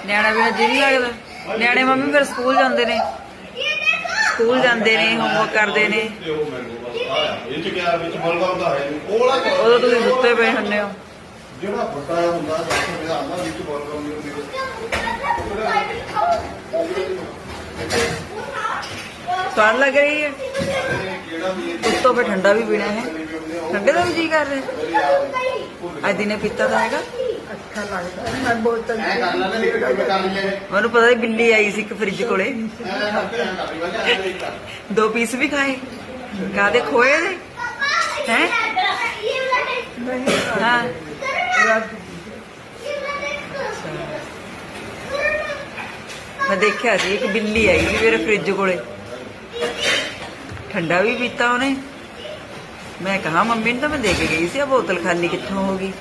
ਨਿਆਣਾ ਬਿਨਾਂ ਜੀ ਨਹੀਂ ਲੱਗਦਾ। ਨਿਆਣੇ ਮੰਮੀ ਫਿਰ ਸਕੂਲ ਜਾਂਦੇ ਨੇ, ਹੋਮਵਰਕ ਕਰਦੇ ਨੇ। ਉਦੋਂ ਤੁਸੀਂ ਸੁੱਤੇ ਪਏ ਹੁੰਦੇ ਹੋ। ਜਿਹੜਾ ਵੱਡਾ ਹੁੰਦਾ ਵਿਧਾਨ ਵਿੱਚ ਬੋਲਦਾ ਸਵਾਦ ਲੱਗ ਰਹੀ ਹੈ। ਉਸ ਤੋਂ ਫਿਰ ਠੰਡਾ ਵੀ ਪੀਣਾ ਹੈ। ਠੰਡੇ ਦਾ ਵੀ ਜੀ ਕਰ ਰਿਹਾ। ਅੱਜ ਦਿਨੇ ਪੀਤਾ ਤਾਂ ਹੈਗਾ। ਅੱਛਾ ਲੱਗਦਾ ਮੈਂ ਬੋਤਲ ਮੈਨੂੰ ਪਤਾ ਬਿੱਲੀ ਆਈ ਸੀ ਇੱਕ ਫਰਿੱਜ ਕੋਲੇ, 2 ਪੀਸ ਵੀ ਖਾਏ। ਕਾਦੇ ਖੋਏ ਦੇ ਹੈ? ਹਾਂ ਮੈਂ ਦੇਖਿਆ ਸੀ ਇੱਕ ਬਿੱਲੀ ਆਈ ਸੀ ਮੇਰੇ ਫਰਿੱਜ ਕੋਲੇ, ਠੰਡਾ ਵੀ ਪੀਤਾ ਉਹਨੇ। ਮੈਂ ਕਹਾ ਮੰਮੀ ਨੂੰ ਤਾਂ ਮੈਂ ਦੇ ਕੇ ਗਈ ਸੀ, ਆ ਬੋਤਲ ਖਾਲੀ ਕਿੱਥੋਂ ਹੋ ਗਈ।